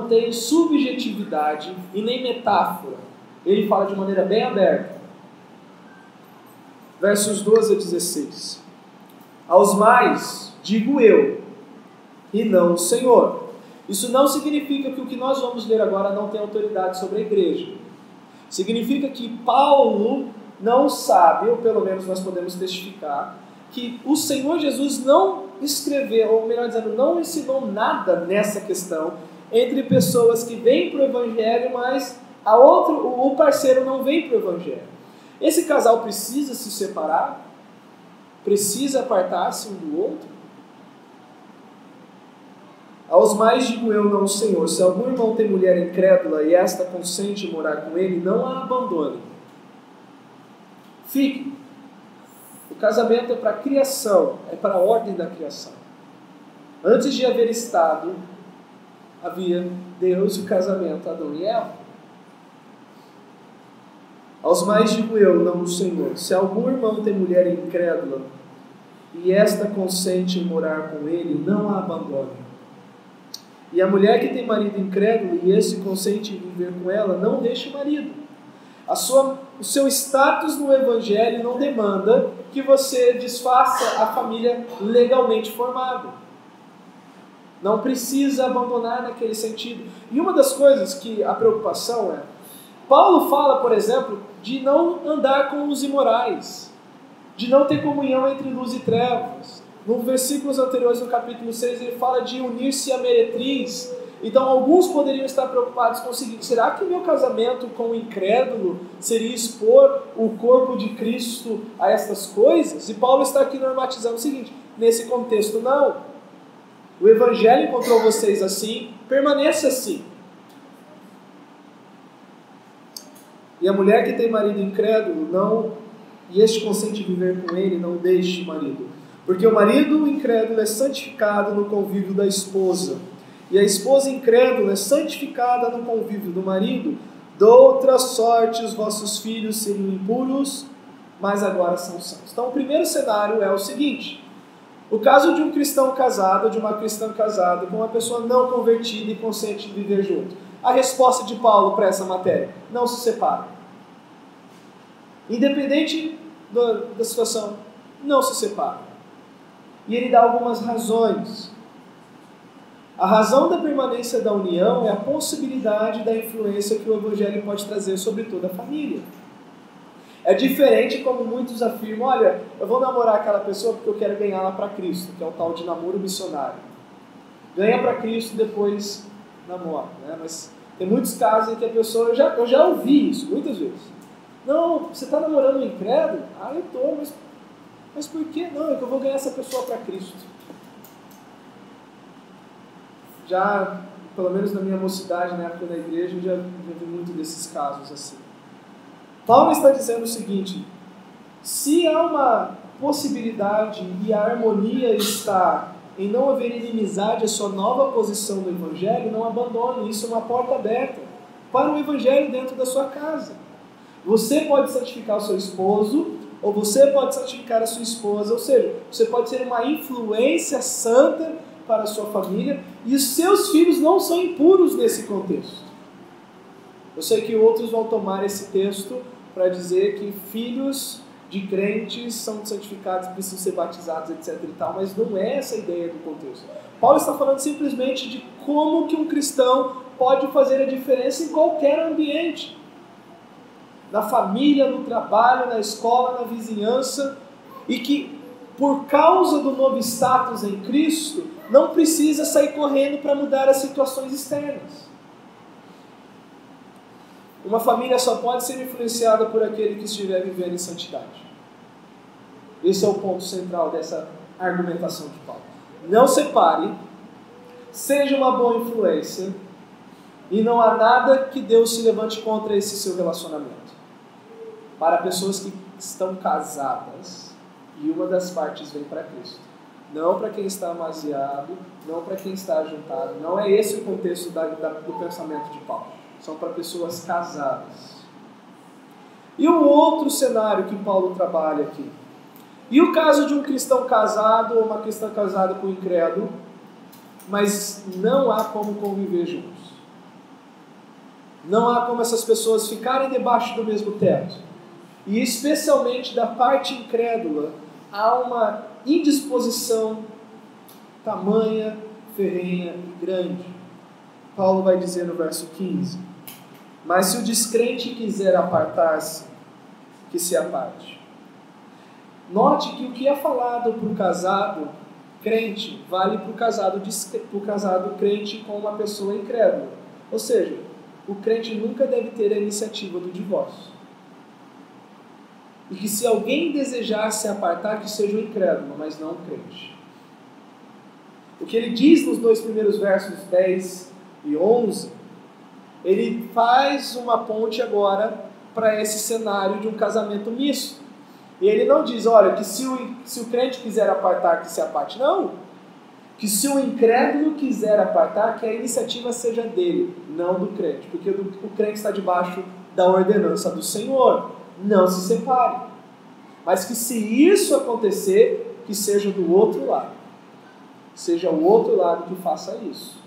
tem subjetividade e nem metáfora. Ele fala de maneira bem aberta. Versos 12 a 16. Aos mais, digo eu, e não o Senhor. Isso não significa que o que nós vamos ler agora não tem autoridade sobre a igreja. Significa que Paulo não sabe, ou pelo menos nós podemos testificar, que o Senhor Jesus não escreveu, ou melhor dizendo, não ensinou nada nessa questão entre pessoas que vêm para o Evangelho, mas o parceiro não vem para o Evangelho. Esse casal precisa se separar? Precisa apartar-se um do outro? Aos mais digo eu, não o Senhor, se algum irmão tem mulher incrédula e esta consente em morar com ele, não a abandone. Fique. O casamento é para a criação, é para a ordem da criação. Antes de haver Estado, havia Deus e o casamento, Adão e Eva. Aos mais digo eu, não o Senhor, se algum irmão tem mulher incrédula e esta consente em morar com ele, não a abandone. E a mulher que tem marido incrédulo e esse consente em viver com ela, não deixe o marido. O seu status no Evangelho não demanda que você desfaça a família legalmente formada. Não precisa abandonar naquele sentido. E uma das coisas que a preocupação é, Paulo fala, por exemplo, de não andar com os imorais, de não ter comunhão entre luz e trevas. Nos versículos anteriores, no capítulo 6, ele fala de unir-se à meretriz. Então, alguns poderiam estar preocupados com o seguinte: será que o meu casamento com o incrédulo seria expor o corpo de Cristo a estas coisas? E Paulo está aqui normatizando o seguinte: nesse contexto, não. O Evangelho encontrou vocês assim, permaneça assim. E a mulher que tem marido incrédulo, e este consente viver com ele, não deixe o marido. Porque o marido incrédulo é santificado no convívio da esposa, e a esposa incrédula é santificada no convívio do marido. De outra sorte os vossos filhos seriam impuros, mas agora são santos. Então o primeiro cenário é o seguinte: o caso de um cristão casado, de uma cristã casada, com uma pessoa não convertida e consciente de viver junto. A resposta de Paulo para essa matéria: não se separe. Independente da situação, não se separe. E ele dá algumas razões. A razão da permanência da união é a possibilidade da influência que o Evangelho pode trazer sobre toda a família. É diferente como muitos afirmam: olha, eu vou namorar aquela pessoa porque eu quero ganhá-la para Cristo, que é o tal de namoro missionário. Ganha para Cristo e depois namora. Né? Mas tem muitos casos em que a pessoa, eu já ouvi isso muitas vezes. Não, você está namorando um incrédulo? Ah, eu estou, mas por que? Não, é que eu vou ganhar essa pessoa para Cristo. Já, pelo menos na minha mocidade, na época da igreja, eu já vi muito desses casos assim. Paulo está dizendo o seguinte: se há uma possibilidade e a harmonia está em não haver inimizade, a sua nova posição no Evangelho, não abandone. Isso é uma porta aberta para o Evangelho dentro da sua casa. Você pode santificar o seu esposo, ou você pode santificar a sua esposa, ou seja, você pode ser uma influência santa para a sua família, e os seus filhos não são impuros nesse contexto. Eu sei que outros vão tomar esse texto para dizer que filhos de crentes são santificados, precisam ser batizados, etc. e tal, mas não é essa a ideia do contexto. Paulo está falando simplesmente de como que um cristão pode fazer a diferença em qualquer ambiente. Na família, no trabalho, na escola, na vizinhança, e que por causa do novo status em Cristo, não precisa sair correndo para mudar as situações externas. Uma família só pode ser influenciada por aquele que estiver vivendo em santidade. Esse é o ponto central dessa argumentação de Paulo. Não separe, seja uma boa influência, e não há nada que Deus se levante contra esse seu relacionamento. Para pessoas que estão casadas e uma das partes vem para Cristo. Não para quem está amaziado, não para quem está ajuntado. Não é esse o contexto do pensamento de Paulo. São para pessoas casadas. E o outro cenário que Paulo trabalha aqui? E o caso de um cristão casado ou uma cristã casada com um incrédulo, mas não há como conviver juntos. Não há como essas pessoas ficarem debaixo do mesmo teto. E especialmente da parte incrédula, há uma indisposição tamanha, ferrenha e grande. Paulo vai dizer no verso 15: mas se o descrente quiser apartar-se, que se aparte. Note que o que é falado para o casado crente vale para o casado crente com uma pessoa incrédula. Ou seja, o crente nunca deve ter a iniciativa do divórcio. E que se alguém desejar se apartar, que seja o incrédulo, mas não o crente. O que ele diz nos dois primeiros versos, 10 e 11, ele faz uma ponte agora para esse cenário de um casamento misto. E ele não diz, olha, que se o crente quiser apartar, que se aparte. Não. Que se o incrédulo quiser apartar, que a iniciativa seja dele, não do crente. Porque o crente está debaixo da ordenança do Senhor. Não se separe. Mas que se isso acontecer, que seja do outro lado. Seja o outro lado que faça isso.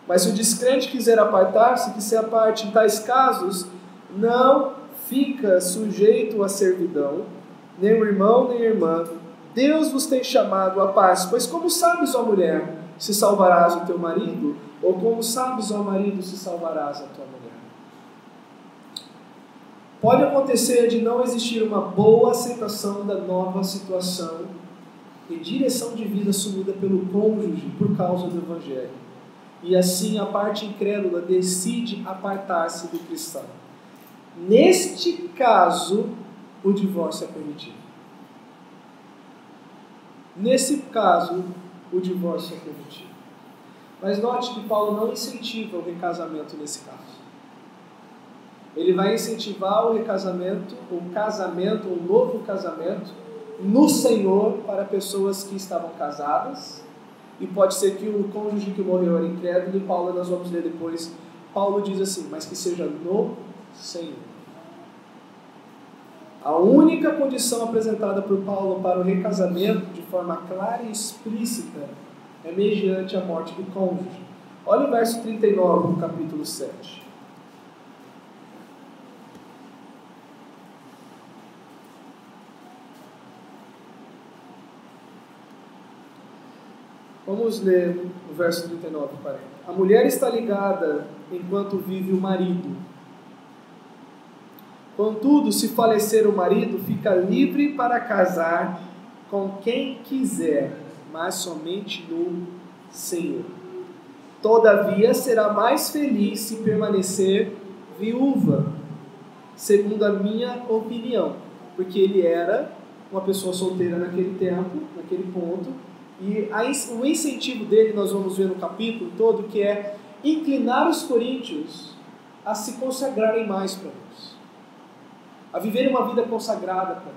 Mas se o descrente quiser apartar-se, que se aparte. Em tais casos, não fica sujeito à servidão, nem o irmão, nem a irmã. Deus vos tem chamado à paz. Pois como sabes, ó mulher, se salvarás o teu marido? Ou como sabes, ó marido, se salvarás a tua mulher? Pode acontecer de não existir uma boa aceitação da nova situação e direção de vida assumida pelo cônjuge por causa do Evangelho. E assim a parte incrédula decide apartar-se do cristão. Neste caso, o divórcio é permitido. Nesse caso, o divórcio é permitido. Mas note que Paulo não incentiva o recasamento nesse caso. Ele vai incentivar o recasamento, o casamento, o novo casamento, no Senhor para pessoas que estavam casadas. E pode ser que o cônjuge que morreu era incrédulo, e Paulo, nós vamos ler depois, Paulo diz assim, mas que seja no Senhor. A única condição apresentada por Paulo para o recasamento, de forma clara e explícita, é mediante a morte do cônjuge. Olha o verso 39 do capítulo 7. Vamos ler o verso 39 e 40. A mulher está ligada enquanto vive o marido. Contudo, se falecer o marido, fica livre para casar com quem quiser, mas somente no Senhor. Todavia, será mais feliz se permanecer viúva, segundo a minha opinião, porque ele era uma pessoa solteira naquele tempo, naquele ponto, e o incentivo dele, nós vamos ver no capítulo todo, que é inclinar os coríntios a se consagrarem mais para Deus, a viverem uma vida consagrada para Deus.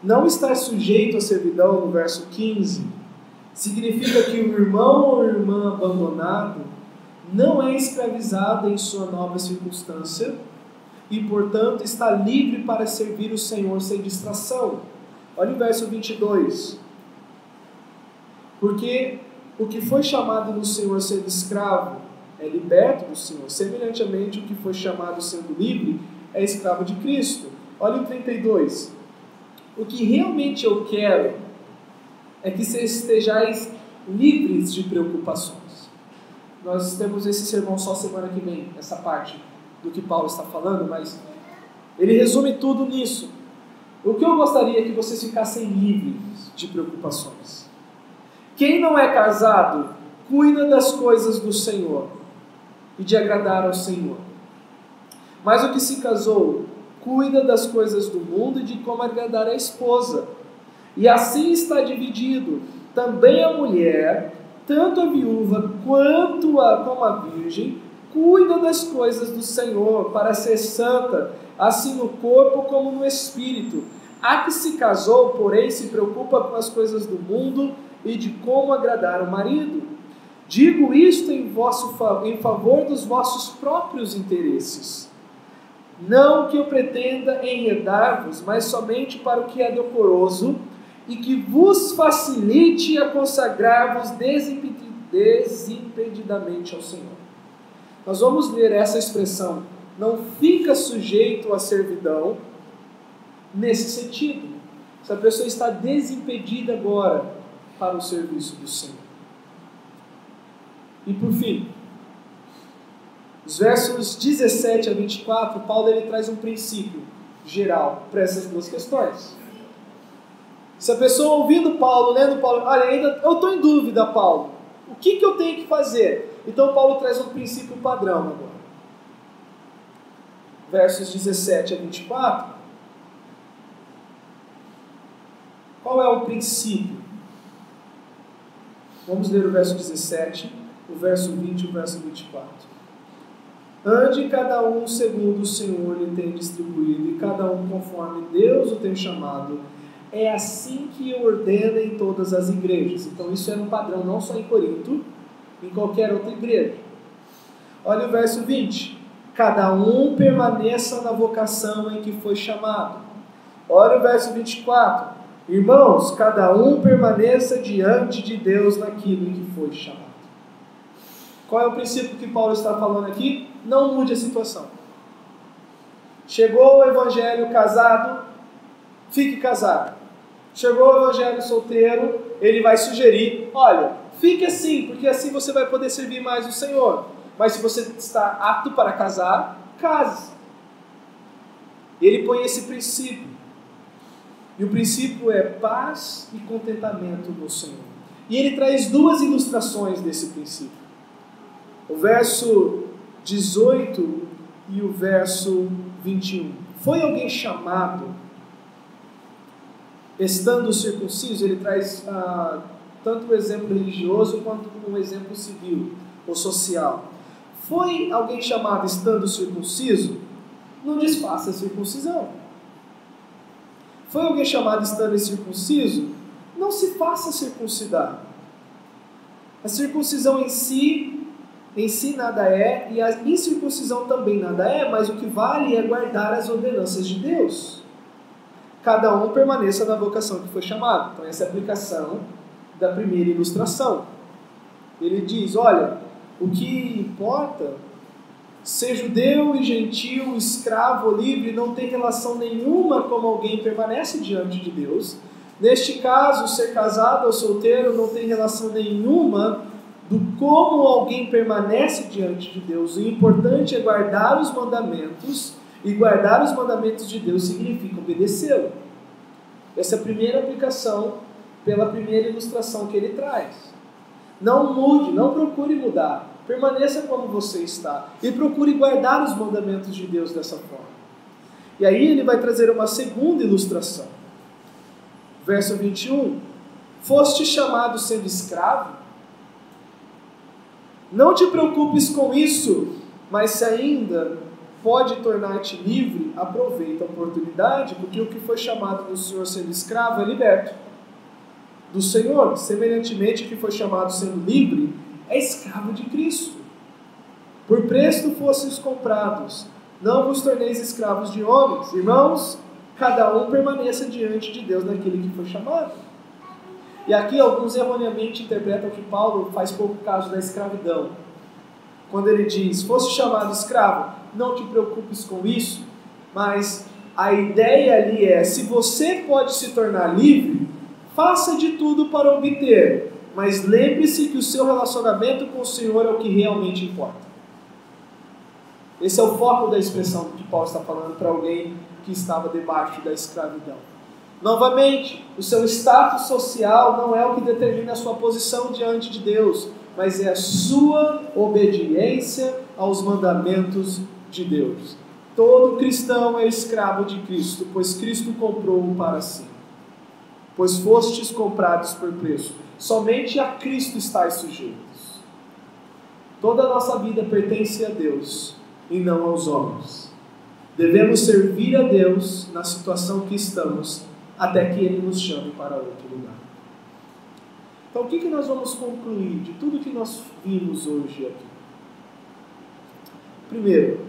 Não estar sujeito à servidão, no verso 15, significa que o irmão ou irmã abandonado não é escravizado em sua nova circunstância e, portanto, está livre para servir o Senhor sem distração. Olha o verso 22. Porque o que foi chamado no Senhor sendo escravo é liberto do Senhor. Semelhantemente, o que foi chamado sendo livre é escravo de Cristo. Olha o 32. O que realmente eu quero é que vocês estejais livres de preocupações. Nós temos esse sermão só semana que vem, essa parte do que Paulo está falando, mas ele resume tudo nisso. O que eu gostaria é que vocês ficassem livres de preocupações. Quem não é casado, cuida das coisas do Senhor e de agradar ao Senhor. Mas o que se casou, cuida das coisas do mundo e de como agradar a esposa. E assim está dividido. Também a mulher, tanto a viúva como a virgem, cuida das coisas do Senhor para ser santa, assim no corpo como no espírito. A que se casou, porém, se preocupa com as coisas do mundo e de como agradar o marido. Digo isto em favor dos vossos próprios interesses. Não que eu pretenda enredar-vos, mas somente para o que é decoroso e que vos facilite a consagrar-vos desimpedidamente ao Senhor. Nós vamos ler essa expressão, não fica sujeito à servidão, nesse sentido. Essa pessoa está desimpedida agora para o serviço do Senhor. E por fim, os versos 17 a 24, Paulo ele traz um princípio geral para essas duas questões. Se a pessoa ouvindo Paulo, lendo Paulo, olha, ainda eu estou em dúvida, Paulo, o que eu tenho que fazer? Então Paulo traz um princípio padrão agora. Versos 17 a 24. Qual o princípio? Vamos ler o verso 17, o verso 20 e o verso 24. Ande cada um segundo o Senhor lhe tem distribuído, e cada um conforme Deus o tem chamado. É assim que ordena em todas as igrejas. Então isso era um padrão não só em Corinto, em qualquer outra igreja. Olha o verso 20. Cada um permaneça na vocação em que foi chamado. Olha o verso 24. Irmãos, cada um permaneça diante de Deus naquilo em que foi chamado. Qual é o princípio que Paulo está falando aqui? Não mude a situação. Chegou o evangelho casado, fique casado. Chegou o evangelho solteiro, ele vai sugerir, olha, fique assim, porque assim você vai poder servir mais o Senhor. Mas se você está apto para casar, case. Ele põe esse princípio. E o princípio é paz e contentamento no Senhor. E ele traz duas ilustrações desse princípio. O verso 18 e o verso 21. Foi alguém chamado, estando circunciso? Ele traz tanto um exemplo religioso quanto um exemplo civil ou social. Foi alguém chamado estando circunciso? Não desfaça a circuncisão. Foi alguém chamado estando incircunciso? Não se faça circuncidar. A circuncisão em si nada é, e a incircuncisão também nada é, mas o que vale é guardar as ordenanças de Deus. Cada um permaneça na vocação que foi chamado. Então essa é a aplicação da primeira ilustração. Ele diz, olha, o que importa, ser judeu e gentil, escravo ou livre, não tem relação nenhuma como alguém permanece diante de Deus. Neste caso, ser casado ou solteiro não tem relação nenhuma do como alguém permanece diante de Deus. O importante é guardar os mandamentos, e guardar os mandamentos de Deus significa obedecê-lo. Essa é a primeira aplicação pela primeira ilustração que ele traz. Não mude, não procure mudar. Permaneça como você está e procure guardar os mandamentos de Deus dessa forma. E aí ele vai trazer uma segunda ilustração. Verso 21. Foste chamado sendo escravo? Não te preocupes com isso, mas se ainda pode tornar-te livre, aproveita a oportunidade, porque o que foi chamado do Senhor sendo escravo é liberto do Senhor. Semelhantemente, o que foi chamado sendo livre é escravo de Cristo. Por preço fostes comprados, não vos torneis escravos de homens. Irmãos, cada um permaneça diante de Deus naquele que foi chamado. E aqui alguns erroneamente interpretam que Paulo faz pouco caso da escravidão. Quando ele diz, foste chamado escravo, não te preocupes com isso, mas a ideia ali é, se você pode se tornar livre, faça de tudo para obter, mas lembre-se que o seu relacionamento com o Senhor é o que realmente importa. Esse é o foco da expressão que Paulo está falando para alguém que estava debaixo da escravidão. Novamente, o seu status social não é o que determina a sua posição diante de Deus, mas é a sua obediência aos mandamentos de Deus. Todo cristão é escravo de Cristo, pois Cristo comprou-o para si. Pois fostes comprados por preço. Somente a Cristo estáis sujeitos. Toda a nossa vida pertence a Deus e não aos homens. Devemos servir a Deus na situação que estamos, até que Ele nos chame para outro lugar. Então, o que nós vamos concluir de tudo que nós vimos hoje aqui? Primeiro,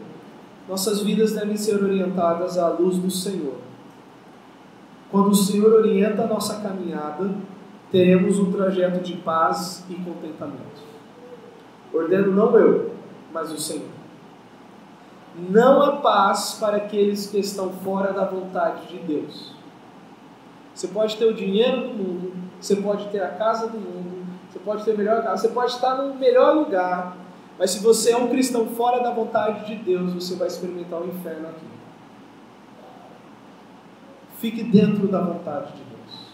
nossas vidas devem ser orientadas à luz do Senhor. Quando o Senhor orienta a nossa caminhada, teremos um trajeto de paz e contentamento. Ordeno não eu, mas o Senhor. Não há paz para aqueles que estão fora da vontade de Deus. Você pode ter o dinheiro do mundo, você pode ter a casa do mundo, você pode ter a melhor casa, você pode estar no melhor lugar, mas se você é um cristão fora da vontade de Deus, você vai experimentar o inferno aqui. Fique dentro da vontade de Deus.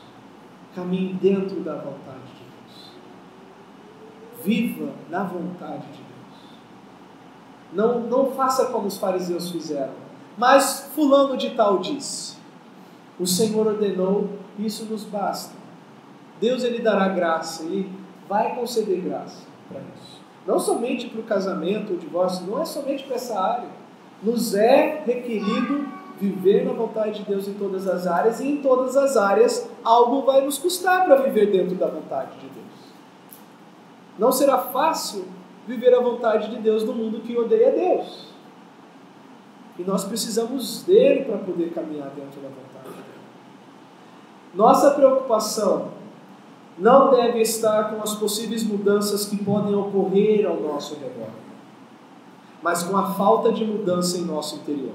Caminhe dentro da vontade de Deus. Viva na vontade de Deus. Não faça como os fariseus fizeram. Mas fulano de tal disse. O Senhor ordenou, isso nos basta. Deus ele dará graça, Ele vai conceder graça para isso. Não somente para o casamento, o divórcio, não é somente para essa área. Nos é requerido viver na vontade de Deus em todas as áreas, e em todas as áreas algo vai nos custar para viver dentro da vontade de Deus. Não será fácil viver a vontade de Deus no mundo que odeia Deus. E nós precisamos dele para poder caminhar dentro da vontade dele. Nossa preocupação não deve estar com as possíveis mudanças que podem ocorrer ao nosso redor, mas com a falta de mudança em nosso interior.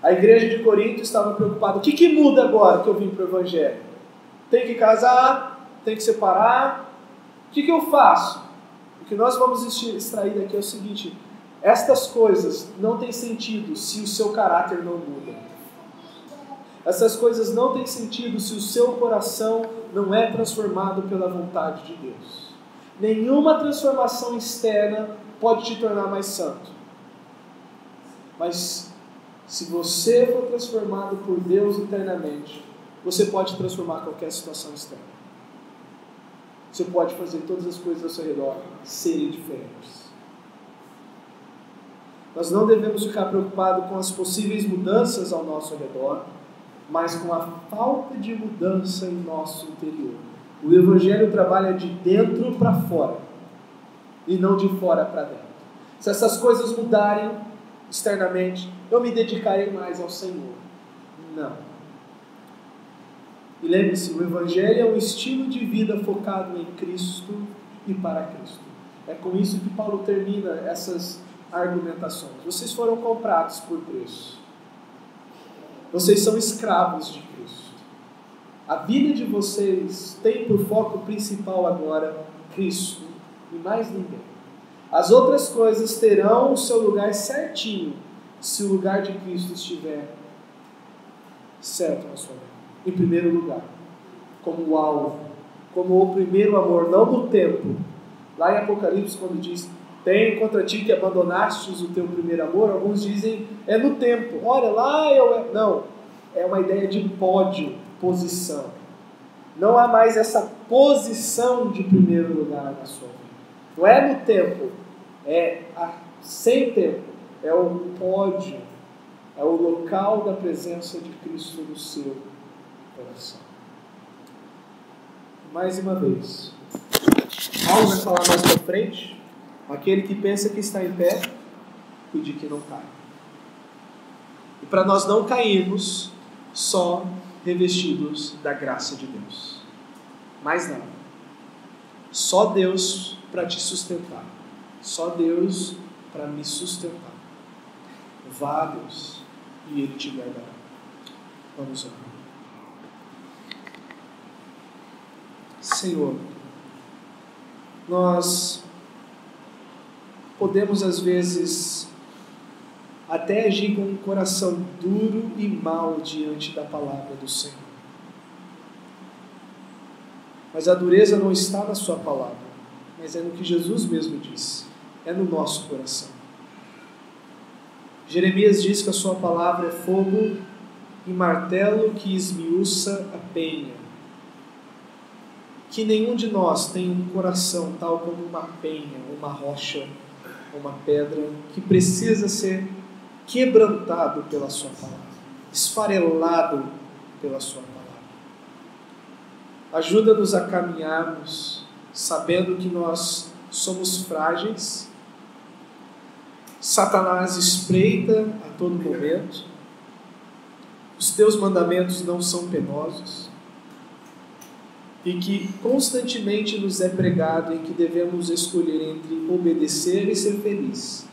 A igreja de Corinto estava preocupada. O que muda agora que eu vim para o Evangelho? Tem que casar? Tem que separar? O que eu faço? O que nós vamos extrair daqui é o seguinte: estas coisas não têm sentido se o seu caráter não muda. Essas coisas não têm sentido se o seu coração não é transformado pela vontade de Deus. Nenhuma transformação externa pode te tornar mais santo. Mas se você for transformado por Deus internamente, você pode transformar qualquer situação externa. Você pode fazer todas as coisas ao seu redor serem diferentes. Nós não devemos ficar preocupados com as possíveis mudanças ao nosso redor, mas com a falta de mudança em nosso interior. O Evangelho trabalha de dentro para fora, e não de fora para dentro. Se essas coisas mudarem externamente, eu me dedicarei mais ao Senhor. Não. E lembre-se, o Evangelho é um estilo de vida focado em Cristo e para Cristo. É com isso que Paulo termina essas argumentações. Vocês foram comprados por preço. Vocês são escravos de Cristo. A vida de vocês tem por foco principal agora Cristo e mais ninguém. As outras coisas terão o seu lugar certinho se o lugar de Cristo estiver certo na sua vida. Em primeiro lugar, como o alvo, como o primeiro amor, não no tempo. Lá em Apocalipse, quando diz: tenho contra ti que abandonastes o teu primeiro amor, alguns dizem, é no tempo. Olha, lá eu... Não, é uma ideia de pódio, posição. Não há mais essa posição de primeiro lugar na sua vida. Não é no tempo, é sem tempo. É o pódio, é o local da presença de Cristo no seu coração. Mais uma vez, Paulo vai falar mais para frente. Aquele que pensa que está em pé, cuide que não cai. E para nós não cairmos, só revestidos da graça de Deus. Mais nada. Só Deus para te sustentar. Só Deus para me sustentar. Vá a Deus e Ele te guardará. Vamos orar. Senhor, nós podemos às vezes até agir com um coração duro e mau diante da palavra do Senhor. Mas a dureza não está na sua palavra, mas é no que Jesus mesmo disse, é no nosso coração. Jeremias diz que a sua palavra é fogo e martelo que esmiuça a penha. Que nenhum de nós tem um coração tal como uma penha, uma rocha, uma pedra, que precisa ser quebrantado pela sua palavra, esfarelado pela sua palavra. Ajuda-nos a caminharmos sabendo que nós somos frágeis. Satanás espreita a todo momento. Os teus mandamentos não são penosos. E que constantemente nos é pregado em que devemos escolher entre obedecer e ser feliz.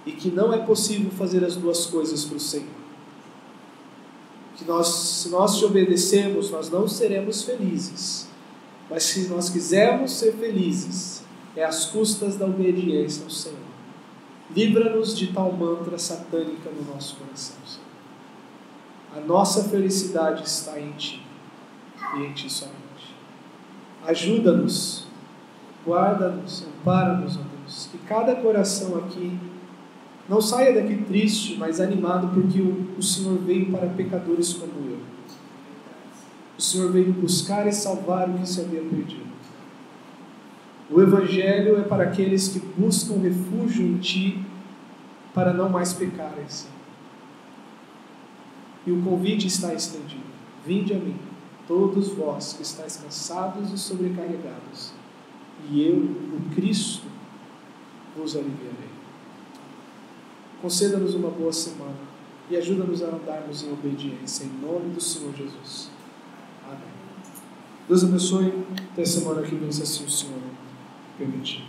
E que não é possível fazer as duas coisas para o Senhor. Que se nós te obedecermos, nós não seremos felizes. Mas se nós quisermos ser felizes, é às custas da obediência ao Senhor. Livra-nos de tal mantra satânica no nosso coração, Senhor. A nossa felicidade está em Ti. E em Ti somente. Ajuda-nos, guarda-nos, ampara-nos, ó Deus, que cada coração aqui não saia daqui triste, mas animado, porque o Senhor veio para pecadores como eu. O Senhor veio buscar e salvar o que se havia perdido. O Evangelho é para aqueles que buscam refúgio em Ti para não mais pecarem, Senhor. E o convite está estendido. Vinde a mim, todos vós que estáis cansados e sobrecarregados, e eu, o Cristo, vos aliviarei. Conceda-nos uma boa semana e ajuda-nos a andarmos em obediência, em nome do Senhor Jesus. Amém. Deus abençoe. Até semana que vem, se assim o Senhor permitir.